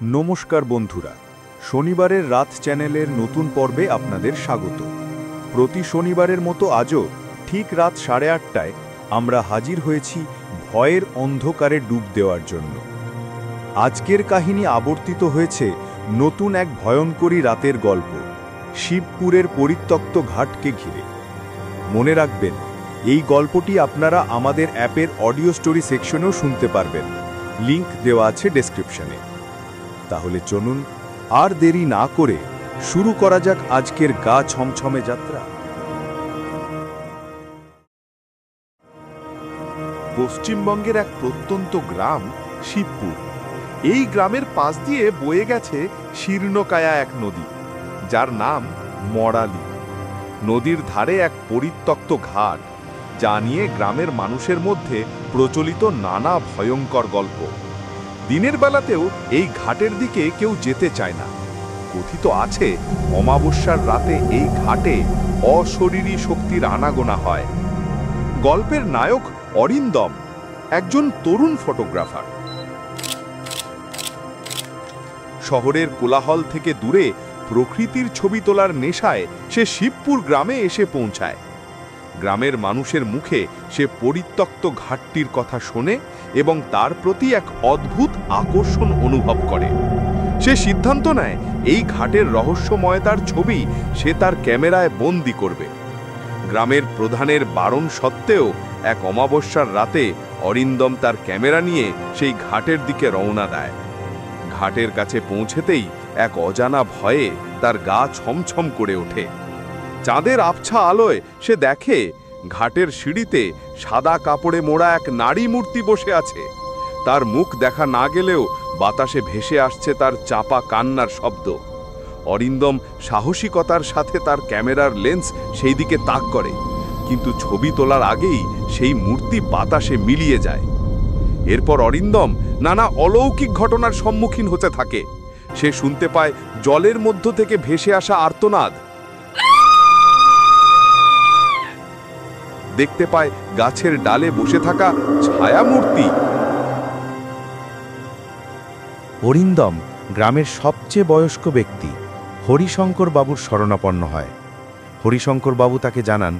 নমস্কার বন্ধুরা, শনিবারের রাত চ্যানেলের নতুন পর্বে আপনাদের স্বাগত। প্রতি শনিবারের মতো আজও ঠিক রাত 8:30টায় আমরা হাজির হয়েছি ভয়ের অন্ধকারে ডুব দেওয়ার জন্য। আজকের কাহিনী আবর্তিত হয়েছে নতুন এক ভয়ঙ্করী রাতের গল্প, শিবপুরের পরিত্যক্ত ঘাটকে ঘিরে। মনে রাখবেন, এই গল্পটি আপনারা আমাদের অ্যাপের অডিও স্টোরি সেকশনেও শুনতে পারবেন। লিংক দেওয়া আছে ডেসক্রিপশনে। তাহলে চলুন আর দেরি না করে শুরু করা যাক আজকের গা ছমছমে যাত্রা। পশ্চিমবঙ্গের এক প্রত্যন্ত গ্রাম শিবপুর। এই গ্রামের পাশ দিয়ে বয়ে গেছে শীর্ণকায়া এক নদী, যার নাম মরালি। নদীর ধারে এক পরিত্যক্ত ঘাট, যা নিয়ে গ্রামের মানুষের মধ্যে প্রচলিত নানা ভয়ঙ্কর গল্প। দিনের বেলাতেও এই ঘাটের দিকে কেউ যেতে চায় না। কথিত আছে, অমাবস্যার রাতে এই ঘাটে অশরীরী শক্তির আনাগোনা হয়। গল্পের নায়ক অরিন্দম একজন তরুণ ফটোগ্রাফার। শহরের কোলাহল থেকে দূরে প্রকৃতির ছবি তোলার নেশায় সে শিবপুর গ্রামে এসে পৌঁছায়। গ্রামের মানুষের মুখে সে পরিত্যক্ত ঘাটটির কথা শোনে এবং তার প্রতি এক অদ্ভুত আকর্ষণ অনুভব করে। সে সিদ্ধান্ত নেয় এই ঘাটের রহস্যময়তার ছবি সে তার ক্যামেরায় বন্দি করবে। গ্রামের প্রধানের বারণ সত্ত্বেও এক অমাবস্যার রাতে অরিন্দম তার ক্যামেরা নিয়ে সেই ঘাটের দিকে রওনা দেয়। ঘাটের কাছে পৌঁছেতেই এক অজানা ভয়ে তার গা ছমছম করে ওঠে। চাঁদের আবছা আলোয় সে দেখে ঘাটের সিঁড়িতে সাদা কাপড়ে মোড়া এক নারী মূর্তি বসে আছে। তার মুখ দেখা না গেলেও বাতাসে ভেসে আসছে তার চাপা কান্নার শব্দ। অরিন্দম সাহসিকতার সাথে তার ক্যামেরার লেন্স সেই দিকে তাক করে, কিন্তু ছবি তোলার আগেই সেই মূর্তি বাতাসে মিলিয়ে যায়। এরপর অরিন্দম নানা অলৌকিক ঘটনার সম্মুখীন হতে থাকে। সে শুনতে পায় জলের মধ্য থেকে ভেসে আসা আর্তনাদ, দেখতে পায় গাছের ডালে বসে থাকা ছায়ামূর্তি। অরিন্দম গ্রামের সবচেয়ে বয়স্ক ব্যক্তি হরিশঙ্কর বাবুর শরণাপন্ন হয়। হরিশঙ্কর বাবু তাকে জানান,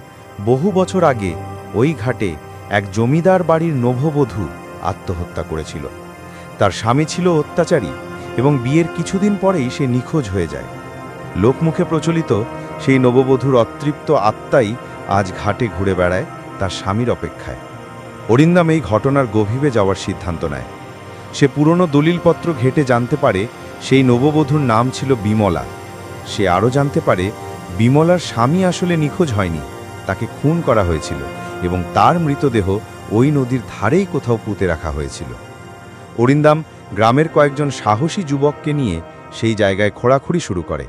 বহু বছর আগে ওই ঘাটে এক জমিদার বাড়ির নববধূ আত্মহত্যা করেছিল। তার স্বামী ছিল অত্যাচারী এবং বিয়ের কিছুদিন পরেই সে নিখোঁজ হয়ে যায়। লোকমুখে প্রচলিত সেই নববধূর অতৃপ্ত আত্মাই আজ ঘাটে ঘুরে বেড়ায় তার স্বামীর অপেক্ষায়। অরিন্দম এই ঘটনার গভীরে যাওয়ার সিদ্ধান্ত নেয়। সে পুরনো দলিলপত্র ঘেঁটে জানতে পারে সেই নববধূর নাম ছিল বিমলা। সে আরও জানতে পারে বিমলার স্বামী আসলে নিখোঁজ হয়নি, তাকে খুন করা হয়েছিল এবং তার মৃতদেহ ওই নদীর ধারেই কোথাও পুঁতে রাখা হয়েছিল। অরিন্দম গ্রামের কয়েকজন সাহসী যুবককে নিয়ে সেই জায়গায় খোঁড়াখুড়ি শুরু করে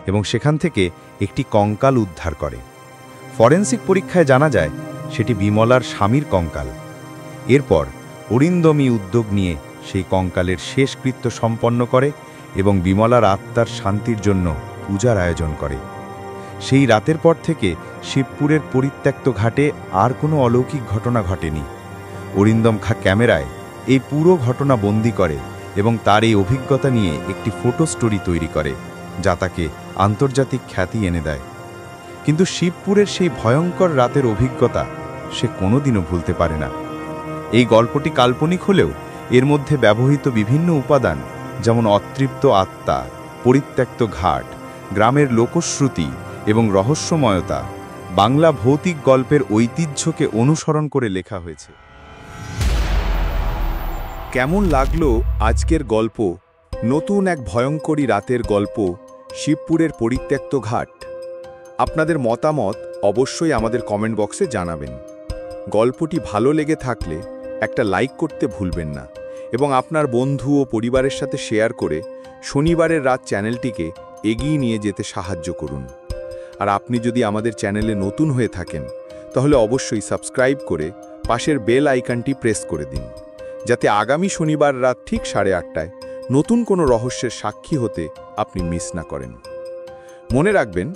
এবং সেখান থেকে একটি কঙ্কাল উদ্ধার করে। ফরেনসিক পরীক্ষায় জানা যায় সেটি বিমলার স্বামীর কঙ্কাল। এরপর অরিন্দমই উদ্যোগ নিয়ে সেই কঙ্কালের শেষকৃত্য সম্পন্ন করে এবং বিমলার আত্মার শান্তির জন্য পূজার আয়োজন করে। সেই রাতের পর থেকে শিবপুরের পরিত্যক্ত ঘাটে আর কোনো অলৌকিক ঘটনা ঘটেনি। অরিন্দম ক্যামেরায় এই পুরো ঘটনা বন্দি করে এবং তার এই অভিজ্ঞতা নিয়ে একটি ফটো স্টোরি তৈরি করে, যা তাকে আন্তর্জাতিক খ্যাতি এনে দেয়। কিন্তু শিবপুরের সেই ভয়ঙ্কর রাতের অভিজ্ঞতা সে কোনোদিনও ভুলতে পারে না। এই গল্পটি কাল্পনিক হলেও এর মধ্যে ব্যবহৃত বিভিন্ন উপাদান, যেমন অতৃপ্ত আত্মা, পরিত্যক্ত ঘাট, গ্রামের লোকশ্রুতি এবং রহস্যময়তা, বাংলা ভৌতিক গল্পের ঐতিহ্যকে অনুসরণ করে লেখা হয়েছে। কেমন লাগলো আজকের গল্প, নতুন এক ভয়ঙ্করী রাতের গল্প, শিবপুরের পরিত্যক্ত ঘাট? আপনাদের মতামত অবশ্যই আমাদের কমেন্ট বক্সে জানাবেন। গল্পটি ভালো লেগে থাকলে একটা লাইক করতে ভুলবেন না এবং আপনার বন্ধু ও পরিবারের সাথে শেয়ার করে শনিবারের রাত চ্যানেলটিকে এগিয়ে নিয়ে যেতে সাহায্য করুন। আর আপনি যদি আমাদের চ্যানেলে নতুন হয়ে থাকেন, তাহলে অবশ্যই সাবস্ক্রাইব করে পাশের বেল আইকনটি প্রেস করে দিন, যাতে আগামী শনিবার রাত ঠিক 8:30টায় নতুন কোনো রহস্যের সাক্ষী হতে আপনি মিস না করেন। মনে রাখবেন,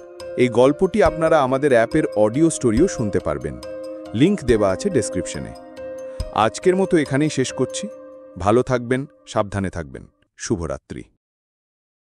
এই গল্পটি আপনারা আমাদের অ্যাপের অডিও স্টোরিও শুনতে পারবেন। লিংক দেওয়া আছে ডেসক্রিপশনে। আজকের মতো এখানেই শেষ করছি। ভালো থাকবেন, সাবধানে থাকবেন। শুভরাত্রি।